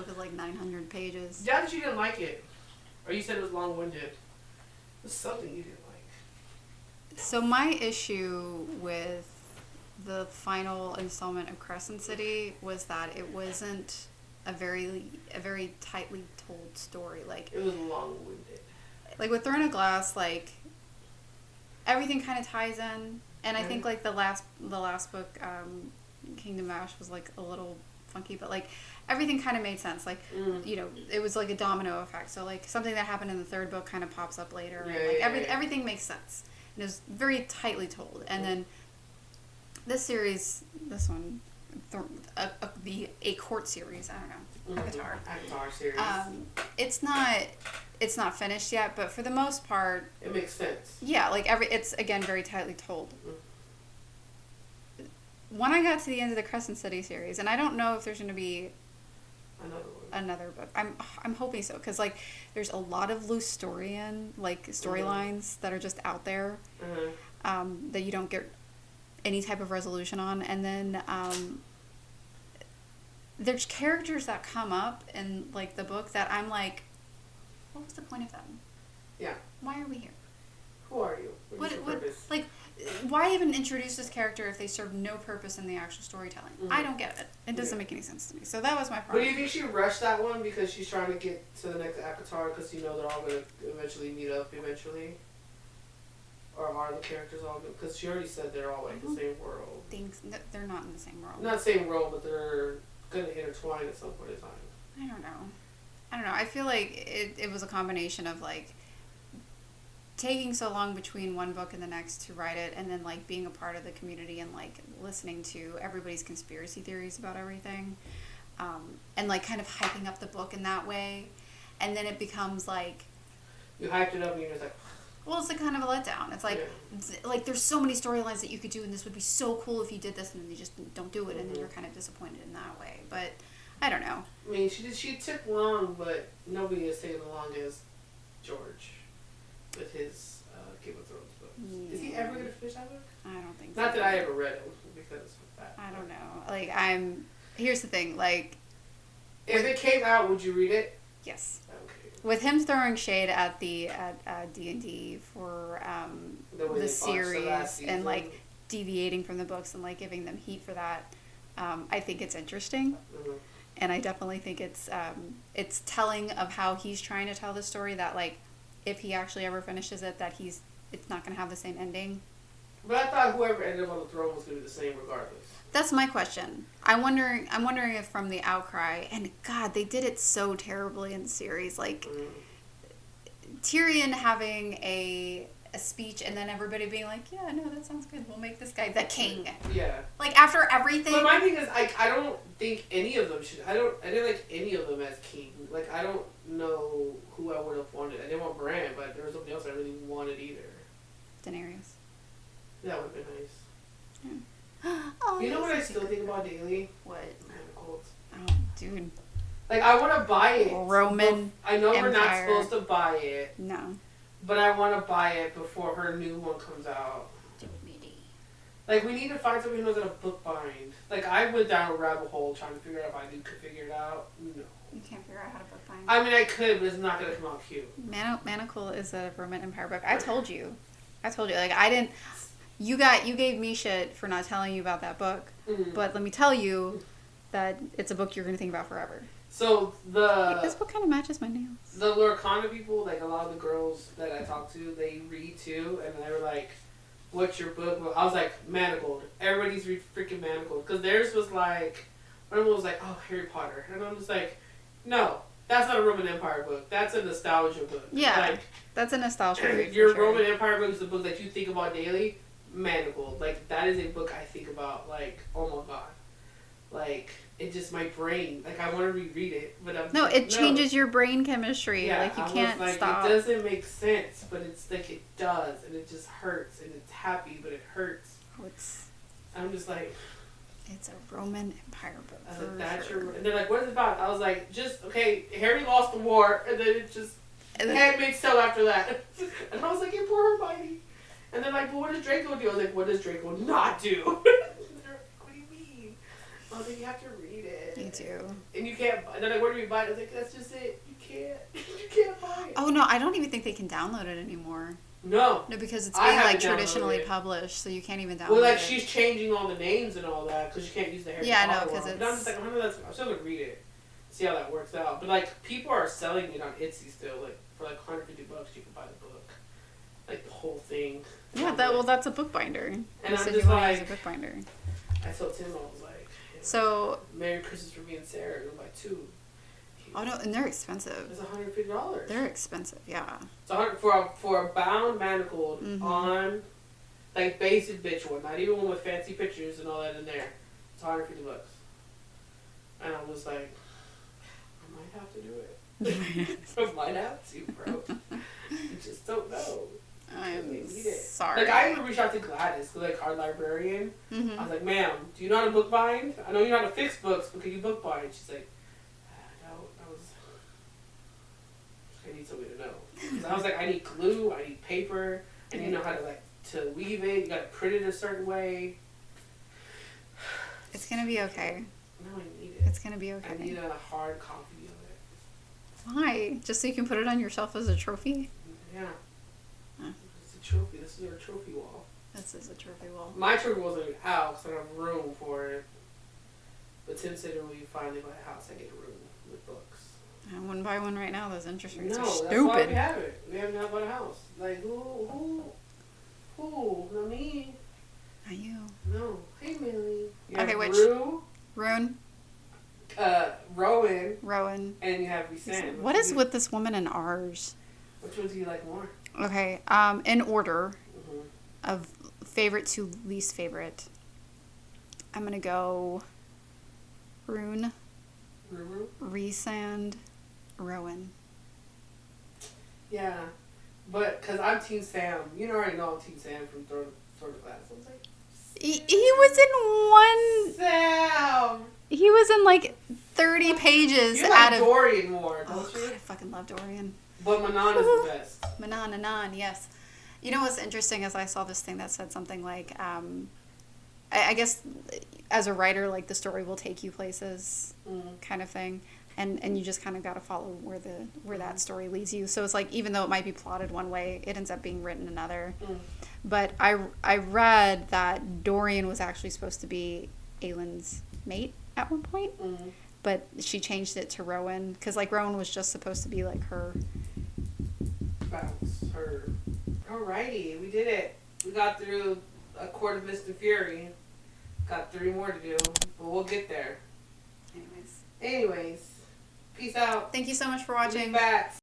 book is like 900 pages. Yeah, that you didn't like it. Or you said it was long-winded. It was something you didn't like. So my issue with the final installment of Crescent City was that it wasn't a very tightly told story. Like, it was long-winded. Like with Throne of Glass, like everything kind of ties in, and I think like the last book, Kingdom Ash, was like a little funky, but like everything kind of made sense. Like you know, it was like a domino effect. So like something that happened in the third book kind of pops up later. Yeah, and like everything makes sense. And it was very tightly told. And then this series, this one, a court series. I don't know, ACOMAF series. It's not finished yet, but for the most part, it makes sense. Yeah, like it's again very tightly told. When I got to the end of the Crescent City series, and I don't know if there's going to be another book. I'm hoping so, because like there's a lot of loose storylines that are just out there that you don't get any type of resolution on, and then there's characters that come up in like the book that I'm like, what was the point of them? Yeah. Why are we here? Who are you? What like, why even introduce this character if they serve no purpose in the actual storytelling? I don't get it. It doesn't make any sense to me. So that was my problem. But do you think she rushed that one because she's trying to get to the next ACOTAR because you know they're all going to eventually meet up eventually? Or are the characters all good? Because she already said they're all like the same world. They're not in the same world. Not the same world, but they're going to intertwine at some point in time. I don't know. I feel like it was a combination of like taking so long between one book and the next to write it, and then like being a part of the community and like listening to everybody's conspiracy theories about everything, and like kind of hyping up the book in that way, and then it becomes like you hyped it up and you're just like, well, it's like kind of a letdown. It's like like there's so many storylines that you could do, and this would be so cool if you did this, and then you just don't do it, and then you're kind of disappointed in that way. But I don't know. I mean, she took long, but nobody is taking the longest George with his Game of Thrones books. Yeah. Is he ever going to finish that book? I don't think so. Not that I ever read it, because of that. I don't know. Like, here's the thing, like... If it came out, would you read it? Yes. Okay. With him throwing shade at D&D for the series and, like, deviating from the books and, like, giving them heat for that, I think it's interesting. And I definitely think it's telling of how he's trying to tell the story, that like if he actually ever finishes it, that it's not going to have the same ending. But I thought whoever ended up on the throne was going to be the same regardless. That's my question. I'm wondering if from the outcry, and God, they did it so terribly in the series, like Tyrion having a speech and then everybody being like, yeah, no, that sounds good. We'll make this guy the king. Yeah. Like after everything. But my thing is, I don't think any of them should. I didn't like any of them as king. Like I don't know who I would have wanted. I didn't want Bran, but there was something else I really wanted either. Daenerys. That would have been nice. Yeah. Oh, you know what I still think about daily? What? Manacles. Oh, dude. Like I want to buy it. Roman. I know Empire. We're not supposed to buy it. No. But I want to buy it before her new one comes out. Like, we need to find somebody who knows how to book bind. Like, I went down a rabbit hole trying to figure out if I could figure it out. No. You can't figure out how to book bind. I mean, I could, but it's not going to come out cute. Manacle is a Roman Empire book. I told you. Like, I didn't... You gave me shit for not telling you about that book. Mm-hmm. But let me tell you that it's a book you're going to think about forever. So, this book kind of matches my nails. The Lorcana people, like, a lot of the girls that I talked to, they read, too. And they were like, what's your book? I was like, Manacled. Everybody's freaking Manacled. Because theirs was like... One of them was like, oh, Harry Potter. And I'm just like, no. That's not a Roman Empire book. That's a nostalgia book. Yeah, like, that's a nostalgia book. Your Roman Empire book is the book that you think about daily. Manacled. Like, that is a book I think about, like, oh my god. Like, it just, my brain, like, I want to reread it, but I'm no, like, it changes your brain chemistry. Yeah, like, you can't stop. It doesn't make sense, but it's like, it does, and it just hurts, and it's happy, but it hurts. Oh, I'm just like... It's a Roman Empire book. I was like, that's your... And they're like, what is it about? I was like, just, okay, Harry lost the war, and then it just... Handmaid's Tale after that. And I was like, yeah, poor Hermione. And they're like, but what does Draco do? I was like, what does Draco not do? They're like, what do you mean? I was like, you have to read it. You Me too. And you can't. And they're like, "Where do we buy it?" I was like, "That's just it. You can't. You can't buy it." Oh no, I don't even think they can download it anymore. No. No, because it's being like traditionally published, so you can't even download it. Well, like she's changing all the names and all that because you can't use the Harry Potter. Yeah, no, because it's. But I'm just like, I'm still gonna read it, see how that works out. But like, people are selling it on Etsy still, like for like $150, you can buy the book, like the whole thing. Yeah, that's a bookbinder. And I'm just like, a bookbinder. I told Tim, I was like, so Merry Christmas for me and Sarah, and I'm like 2. Oh no, and they're expensive. It's $150. They're expensive, yeah. So for a bound manacled on, like basic bitch one, not even one with fancy pictures and all that in there. It's $150. And I was like, I might have to do it. I might have to, bro. You just don't know. I'm sorry. Like I even reached out to Gladys, like our librarian. I was like, "Ma'am, do you know how to bookbind? I know you know how to fix books, but can you bookbind?" She's like, I need somebody to know. Because I was like, I need glue, I need paper, I need to know how to to weave it. You gotta print it a certain way. It's gonna be okay. No, I need it. It's gonna be okay. I need a hard copy of it. Why? Just so you can put it on your shelf as a trophy? Yeah. It's a trophy. This is our trophy wall. This is a trophy wall. My trophy wall's gonna be out because I don't have room for it. But Tim said when we finally buy a house, I get a room with books. I wouldn't buy one right now. Those interest rates are stupid. That's why we have it. We have not bought a house. Like, who? Not me. Not you. No. Hey, Millie. Okay, which? Rune. Rowan. And you have Resand. What is with this woman and ours? Which one do you like more? Okay, in order of favorite to least favorite, I'm going to go Rune, Resand, Rowan. Yeah, but because I'm Team Sam. You already know I'm Team Sam from Throw the Glass. I was like, he was in one. Sam. He was in like 30 pages. You like Dorian more, don't you? God, I fucking love Dorian. But Manon is the best. Manon, yes. You know what's interesting is I saw this thing that said something like, I guess as a writer, like the story will take you places, kind of thing. And you just kind of got to follow where that story leads you. So it's like, even though it might be plotted one way, it ends up being written another. But I read that Dorian was actually supposed to be Aylin's mate at one point, but she changed it to Rowan because like Rowan was just supposed to be like her. Bounce her. Alrighty, we did it. We got through a Court of Mist and Fury. Got 3 more to do, but we'll get there. Anyways. Peace out. Thank you so much for watching. We'll be back.